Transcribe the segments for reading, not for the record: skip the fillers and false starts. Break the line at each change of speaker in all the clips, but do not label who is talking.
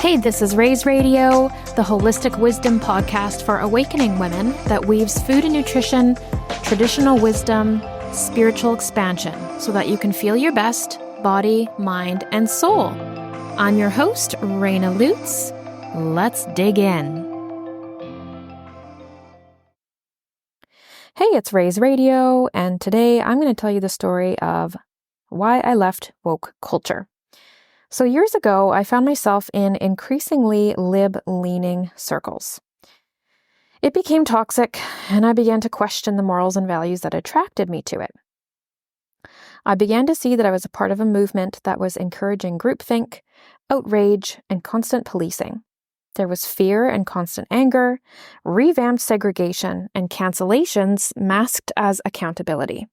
Hey, this is Raise Radio, the holistic wisdom podcast for awakening women that weaves food and nutrition, traditional wisdom, spiritual expansion, so that you can feel your best, body, mind, and soul. I'm your host, Raina Lutz. Let's dig in. Hey, it's Raise Radio, and today I'm going to tell you the story of why I left woke culture. So years ago, I found myself in increasingly lib-leaning circles. It became toxic, and I began to question the morals and values that attracted me to it. I began to see that I was a part of a movement that was encouraging groupthink, outrage, and constant policing. There was fear and constant anger, revamped segregation, and cancellations masked as accountability.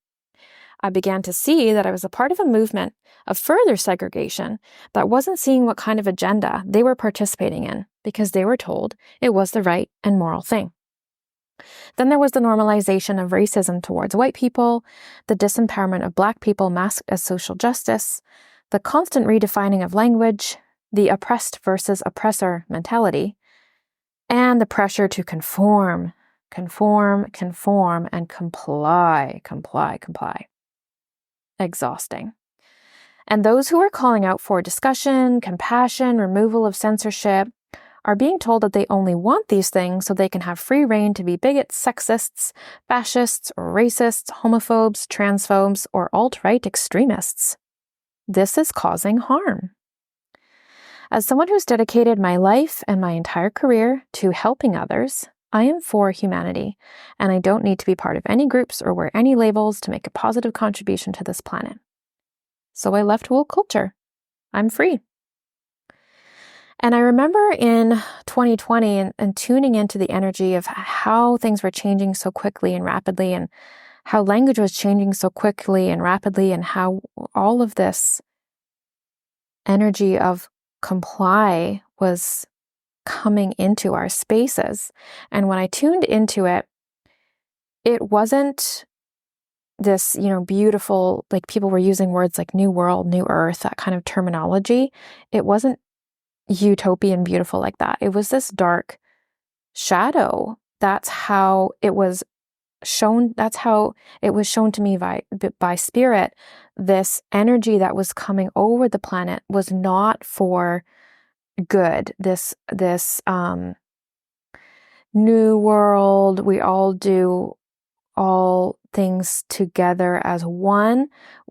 I began to see that I was a part of a movement of further segregation that wasn't seeing what kind of agenda they were participating in because they were told it was the right and moral thing. Then there was the normalization of racism towards white people, the disempowerment of Black people masked as social justice, the constant redefining of language, the oppressed versus oppressor mentality, and the pressure to conform, and comply. Exhausting. And those who are calling out for discussion, compassion, removal of censorship are being told that they only want these things so they can have free rein to be bigots, sexists, fascists, racists, homophobes, transphobes, or alt-right extremists. This is causing harm. As someone who's dedicated my life and my entire career to helping others, I am for humanity, and I don't need to be part of any groups or wear any labels to make a positive contribution to this planet. So I left woke culture. I'm free. And I remember in 2020 and tuning into the energy of how things were changing so quickly and rapidly, and how language was changing so quickly and rapidly, and how all of this energy of comply was coming into our spaces. And when I tuned into it, it wasn't this, beautiful, like people were using words like new world, new earth, that kind of terminology. It wasn't utopian beautiful like that. It was this dark shadow. That's how it was shown. That's how it was shown to me by spirit. This energy that was coming over the planet was not for good. This new world, we all do all things together as one,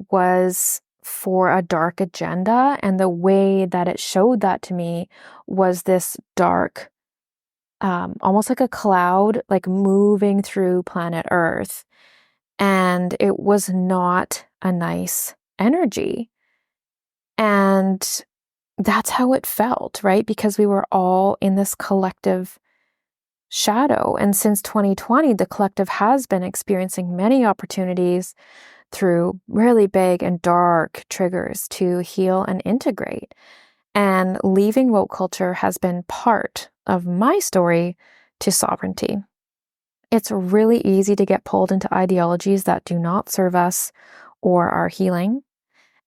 was for a dark agenda. And the way that it showed that to me was this dark, almost like a cloud, like moving through planet Earth. And it was not a nice energy. And that's how it felt, right? Because we were all in this collective shadow. And since 2020, the collective has been experiencing many opportunities through really big and dark triggers to heal and integrate. And leaving woke culture has been part of my story to sovereignty. It's really easy to get pulled into ideologies that do not serve us or our healing.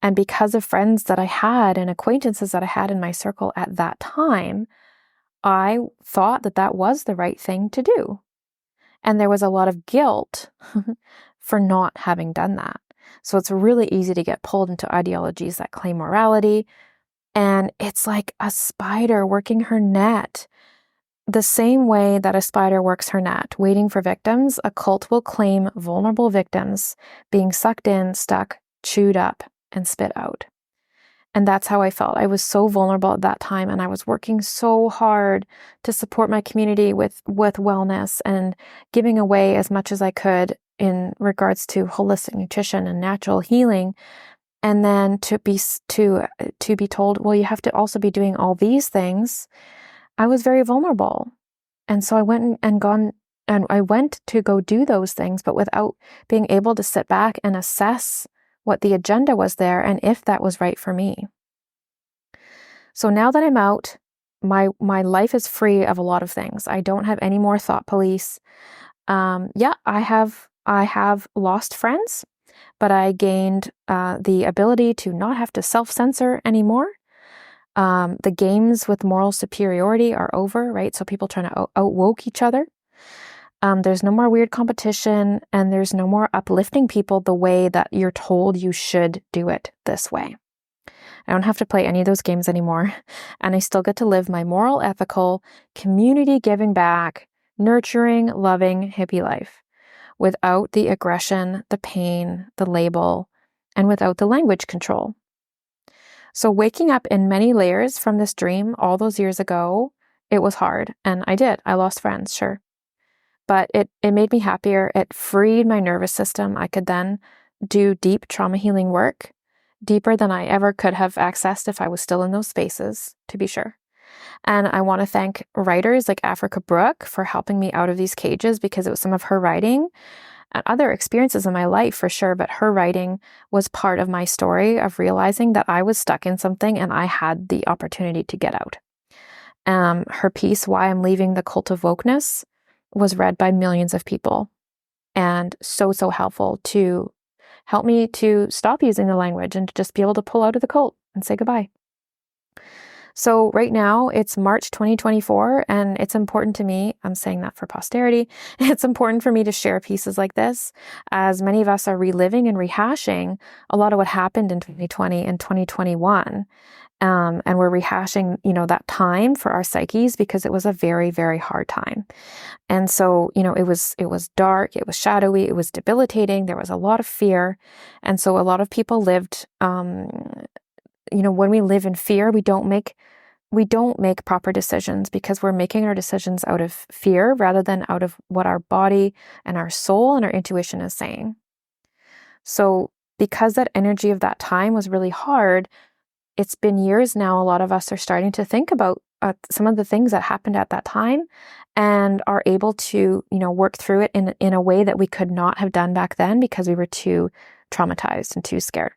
And because of friends that I had and acquaintances that I had in my circle at that time, I thought that that was the right thing to do. And there was a lot of guilt for not having done that. So it's really easy to get pulled into ideologies that claim morality. And it's like a spider working her net. The same way that a spider works her net, waiting for victims, a cult will claim vulnerable victims being sucked in, stuck, chewed up, and spit out. And that's how I felt. I was so vulnerable at that time, and I was working so hard to support my community with wellness and giving away as much as I could in regards to holistic nutrition and natural healing. And then to be told, well, you have to also be doing all these things. I was very vulnerable. And so I went to go do those things, but without being able to sit back and assess what the agenda was there and if that was right for me. So now that I'm out, my life is free of a lot of things. I don't have any more thought police. I have lost friends, but I gained the ability to not have to self-censor anymore. The games with moral superiority are over, right? So people trying to outwoke each other. There's no more weird competition, and there's no more uplifting people the way that you're told you should do it this way. I don't have to play any of those games anymore, and I still get to live my moral, ethical, community giving back, nurturing, loving hippie life without the aggression, the pain, the label, and without the language control. So waking up in many layers from this dream all those years ago, it was hard, and I did. I lost friends, sure. But it made me happier. It freed my nervous system. I could then do deep trauma healing work, deeper than I ever could have accessed if I was still in those spaces, to be sure. And I want to thank writers like Africa Brooke for helping me out of these cages, because it was some of her writing and other experiences in my life for sure, but her writing was part of my story of realizing that I was stuck in something and I had the opportunity to get out. Her piece, Why I'm Leaving the Cult of Wokeness, was read by millions of people, and so helpful to help me to stop using the language and to just be able to pull out of the cult and say goodbye. So right now it's March 2024, and it's important to me, I'm saying that for posterity, it's important for me to share pieces like this, as many of us are reliving and rehashing a lot of what happened in 2020 and 2021. And we're rehashing, that time for our psyches, because it was a very, very hard time. And so, it was dark, it was shadowy, it was debilitating. There was a lot of fear. And so a lot of people lived, when we live in fear, we don't make proper decisions, because we're making our decisions out of fear rather than out of what our body and our soul and our intuition is saying. So because that energy of that time was really hard, it's been years now, a lot of us are starting to think about some of the things that happened at that time, and are able to, work through it in a way that we could not have done back then, because we were too traumatized and too scared.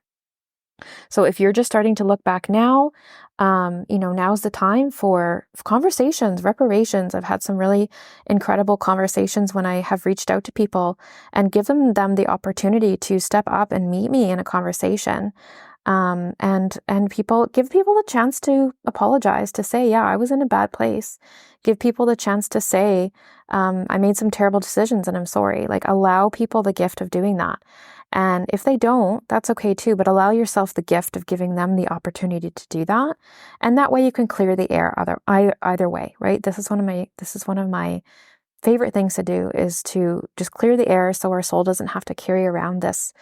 So if you're just starting to look back now, now's the time for conversations, reparations. I've had some really incredible conversations when I have reached out to people and given them the opportunity to step up and meet me in a conversation. And give people the chance to apologize, to say, yeah, I was in a bad place. Give people the chance to say, I made some terrible decisions and I'm sorry. Like, allow people the gift of doing that. And if they don't, that's okay too, but allow yourself the gift of giving them the opportunity to do that. And that way you can clear the air either way, right? This is one of my favorite things to do, is to just clear the air so our soul doesn't have to carry around this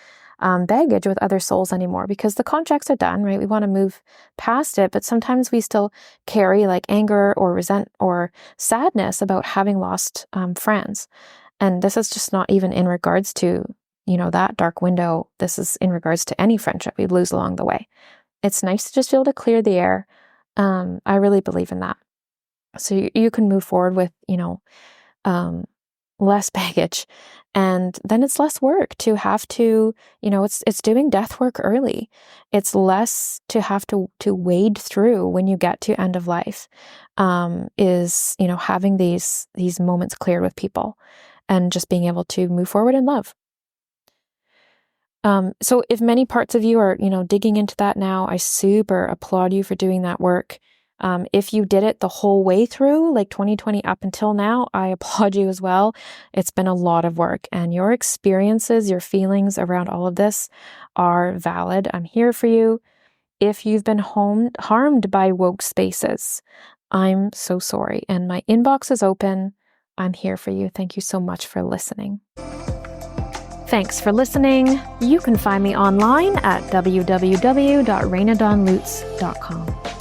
baggage with other souls anymore, because the contracts are done, right? We want to move past it, but sometimes we still carry like anger or resent or sadness about having lost friends. And this is just not even in regards to, that dark window. This is in regards to any friendship we lose along the way. It's nice to just be able to clear the air. I really believe in that. So you can move forward with, less baggage. And then it's less work to have to, it's doing death work early. It's less to have to wade through when you get to end of life, is, having these moments cleared with people and just being able to move forward in love. So if many parts of you are, digging into that now, I super applaud you for doing that work. If you did it the whole way through, like 2020 up until now, I applaud you as well. It's been a lot of work, and your experiences, your feelings around all of this are valid. I'm here for you. If you've been harmed by woke spaces, I'm so sorry. And my inbox is open. I'm here for you. Thank you so much for listening. Thanks for listening. You can find me online at www.rainadonlutz.com.